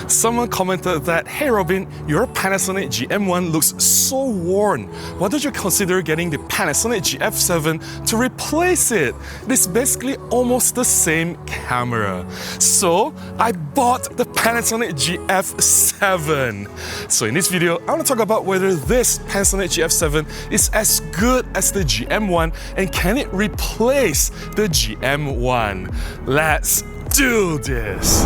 Someone commented that, "Hey Robin, your Panasonic GM1 looks so worn. Why don't you consider getting the Panasonic GF7 to replace it? It's basically almost the same camera." So I bought the Panasonic GF7. So in this video, I want to talk about whether this Panasonic GF7 is as good as the GM1 and can it replace the GM1. Let's do this!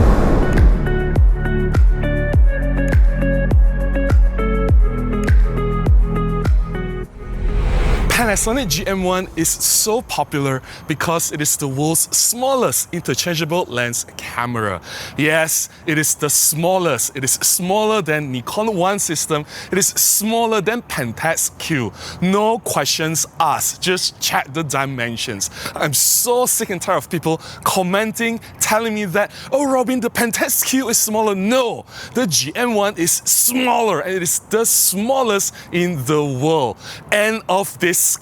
Panasonic GM1 is so popular because it is the world's smallest interchangeable lens camera. Yes, it is the smallest. It is smaller than Nikon 1 system. It is smaller than Pentax Q. No questions asked. Just check the dimensions. I'm so sick and tired of people commenting, telling me that, "Oh Robin, the Pentax Q is smaller." No, the GM1 is smaller and it is the smallest in the world. End of discussion.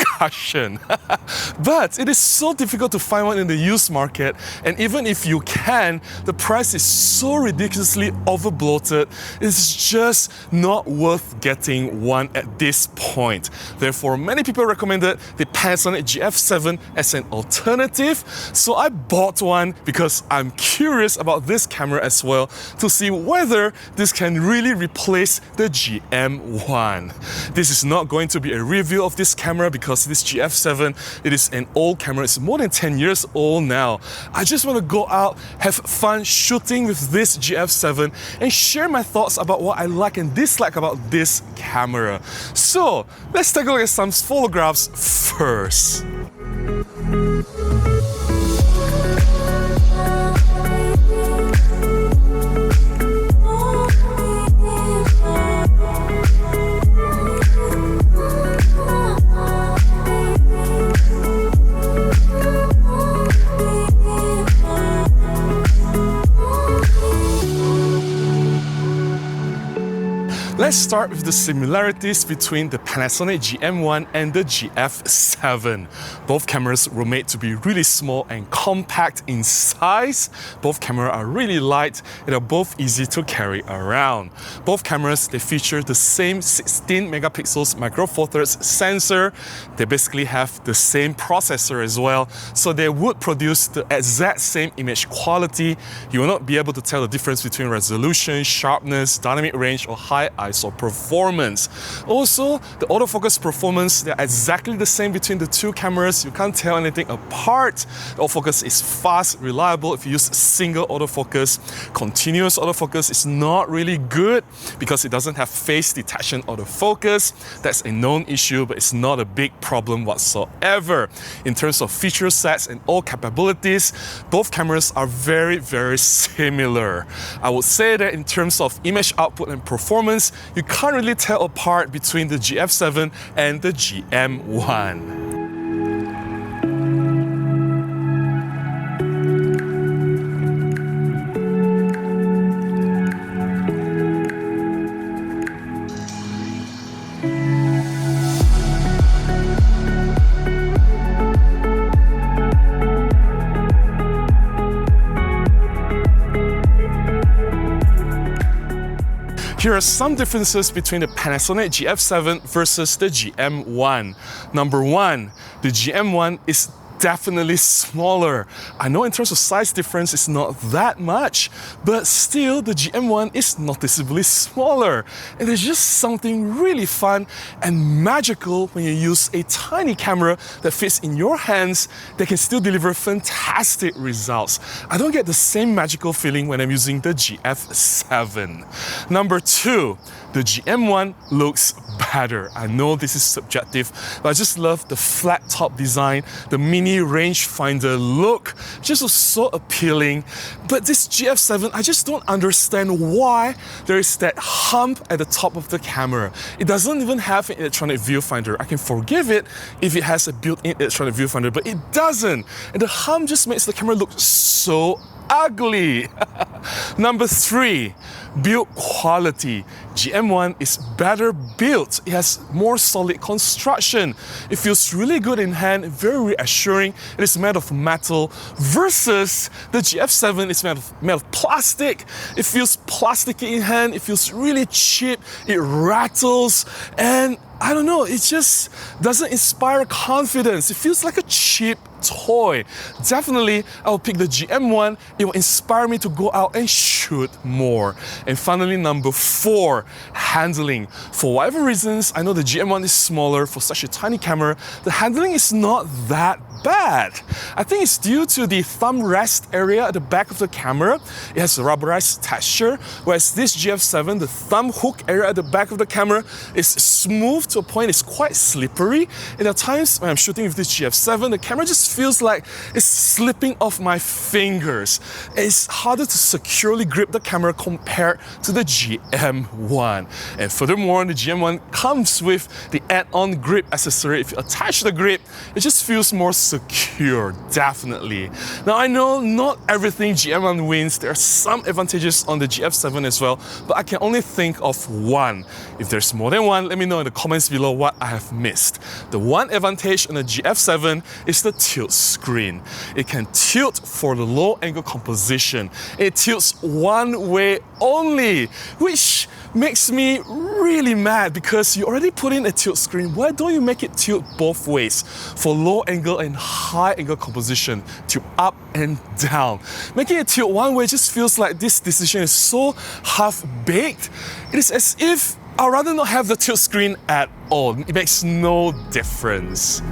But it is so difficult to find one in the used market, and even if you can, the price is so ridiculously overbloated, it's just not worth getting one at this point. Therefore, many people recommended the Panasonic GF7 as an alternative, so I bought one because I'm curious about this camera as well to see whether this can really replace the GM1. This is not going to be a review of this camera because this GF7, it is an old camera. It's more than 10 years old now. I just want to go out, have fun shooting with this GF7 and share my thoughts about what I like and dislike about this camera. So let's take a look at some photographs first. Let's start with the similarities between the Panasonic GM1 and the GF7. Both cameras were made to be really small and compact in size. Both cameras are really light and are both easy to carry around. Both cameras, they feature the same 16 megapixels micro four thirds sensor. They basically have the same processor as well, so they would produce the exact same image quality. You will not be able to tell the difference between resolution, sharpness, dynamic range, or high ISO performance. Also, the autofocus performance, they're exactly the same between the two cameras. You can't tell anything apart. The autofocus is fast, reliable if you use single autofocus. Continuous autofocus is not really good because it doesn't have phase detection autofocus. That's a known issue, but it's not a big problem whatsoever. In terms of feature sets and all capabilities, both cameras are very, very similar. I would say that in terms of image output and performance, you can't really tell apart between the GF7 and the GM1. Here are some differences between the Panasonic GF7 versus the GM1. Number one, the GM1 is definitely smaller. I know in terms of size difference it's not that much, but still the GM1 is noticeably smaller. And there's just something really fun and magical when you use a tiny camera that fits in your hands that can still deliver fantastic results. I don't get the same magical feeling when I'm using the GF7. Number two, the GM1 looks better. I know this is subjective, but I just love the flat top design, the mini rangefinder look, just was so appealing. But this GF7, I just don't understand why there is that hump at the top of the camera. It doesn't even have an electronic viewfinder. I can forgive it if it has a built-in electronic viewfinder, but it doesn't. And the hump just makes the camera look so ugly. Number 3, build quality. GM1 is better built. It has more solid construction. It feels really good in hand, very reassuring. It is made of metal versus the GF7 is made of plastic. It feels plasticky in hand. It feels really cheap. It rattles, and I don't know, it just doesn't inspire confidence. It feels like a cheap toy. Definitely, I'll pick the GM1. It will inspire me to go out and shoot more. And finally, number 4, handling. For whatever reasons, I know the GM1 is smaller for such a tiny camera. The handling is not that bad. I think it's due to the thumb rest area at the back of the camera. It has a rubberized texture, whereas this GF7, the thumb hook area at the back of the camera is smooth to a point. It's quite slippery. And at times when I'm shooting with this GF7, the camera just feels like it's slipping off my fingers. It's harder to securely grip the camera compared to the GM1. And furthermore, the GM1 comes with the add-on grip accessory. If you attach the grip, it just feels more secure, definitely. Now I know not everything GM1 wins. There are some advantages on the GF7 as well, but I can only think of one. If there's more than one, let me know in the comments below what I have missed. The one advantage on the GF7 is the tilt screen. It can tilt for the low angle composition. It tilts one way only, which makes me really mad because you already put in a tilt screen. Why don't you make it tilt both ways for low angle and high angle composition, tilt up and down? Making it tilt one way just feels like this decision is so half-baked. It is as if I'd rather not have the tilt screen at all. It makes no difference.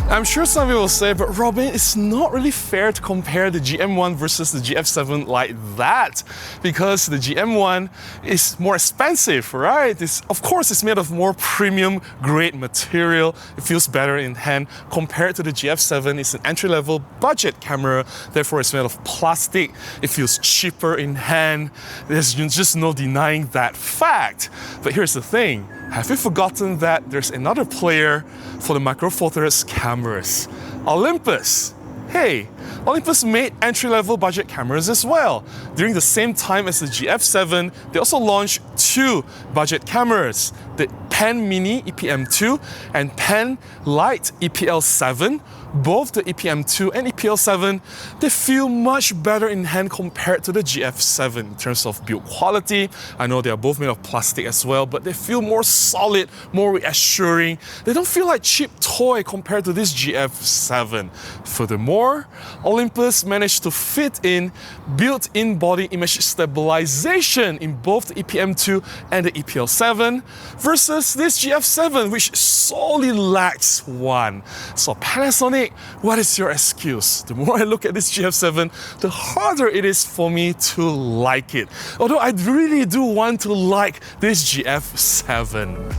I'm sure some of you will say, but Robin, it's not really fair to compare the GM1 versus the GF7 like that, because the GM1 is more expensive, right? Of course, it's made of more premium grade material. It feels better in hand compared to the GF7. It's an entry-level budget camera, therefore it's made of plastic. It feels cheaper in hand. There's just no denying that fact. But here's the thing. Have you forgotten that there's another player for the Micro Four Thirds cameras? Olympus. Hey, Olympus made entry-level budget cameras as well. During the same time as the GF7, they also launched 2 budget cameras, the Pen Mini EPM2 and Pen Lite EPL7. Both the EPM2 and EPL7, they feel much better in hand compared to the GF7 in terms of build quality. I know they are both made of plastic as well, but they feel more solid, more reassuring. They don't feel like cheap toy compared to this GF7. Furthermore, Olympus managed to fit in built-in body image stabilization in both the EPM2 and the EPL7 versus this GF7, which solely lacks one. So Panasonic, what is your excuse? The more I look at this GF7, the harder it is for me to like it. Although I really do want to like this GF7.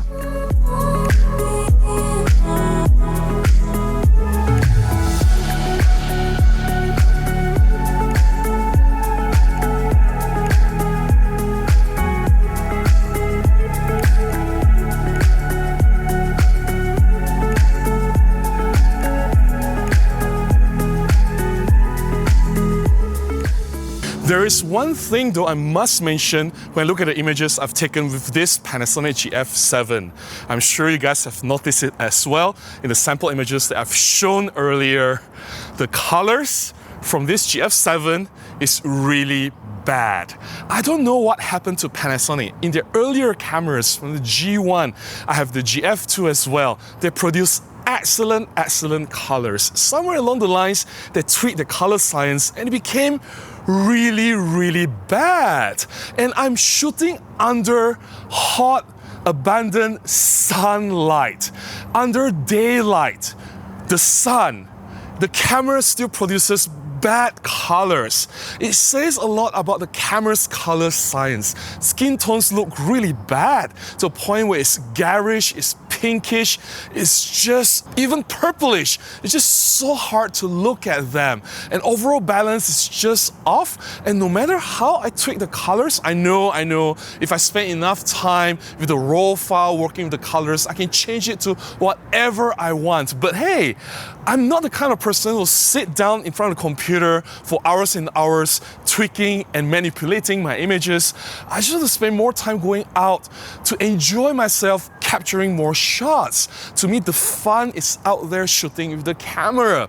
There is one thing though I must mention when I look at the images I've taken with this Panasonic GF7. I'm sure you guys have noticed it as well in the sample images that I've shown earlier. The colors from this GF7 is really bad. I don't know what happened to Panasonic. In their earlier cameras from the G1, I have the GF2 as well. They produce excellent colors. Somewhere along the lines, they tweaked the color science and it became really bad. And I'm shooting under hot, abundant sunlight, under daylight, the sun. The camera still produces bad colors. It says a lot about the camera's color science. Skin tones look really bad to a point where it's garish, it's pinkish, it's just even purplish. It's just so hard to look at them. And overall balance is just off. And no matter how I tweak the colors, I know, if I spend enough time with the raw file working with the colors, I can change it to whatever I want. But hey, I'm not the kind of person who will sit down in front of the computer for hours and hours tweaking and manipulating my images. I just want to spend more time going out to enjoy myself capturing more shots. To me, the fun is out there shooting with the camera.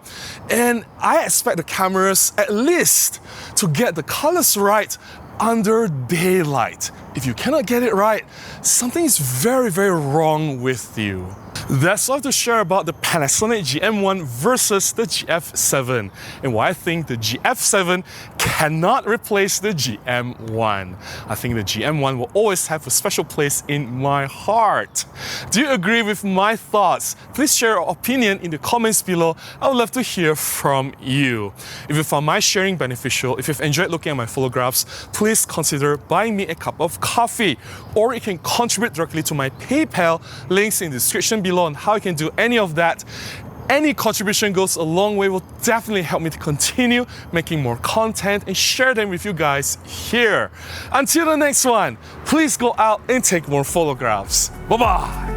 And I expect the cameras at least to get the colors right under daylight. If you cannot get it right, something is very, very wrong with you. That's all I have to share about the Panasonic GM1 versus the GF7 and why I think the GF7 cannot replace the GM1. I think the GM1 will always have a special place in my heart. Do you agree with my thoughts? Please share your opinion in the comments below. I would love to hear from you. If you found my sharing beneficial, if you've enjoyed looking at my photographs, please consider buying me a cup of coffee, or you can contribute directly to my PayPal. Links in the description below on how you can do any of that. Any contribution goes a long way, will definitely help me to continue making more content and share them with you guys here. Until the next one, please go out and take more photographs. Bye-bye.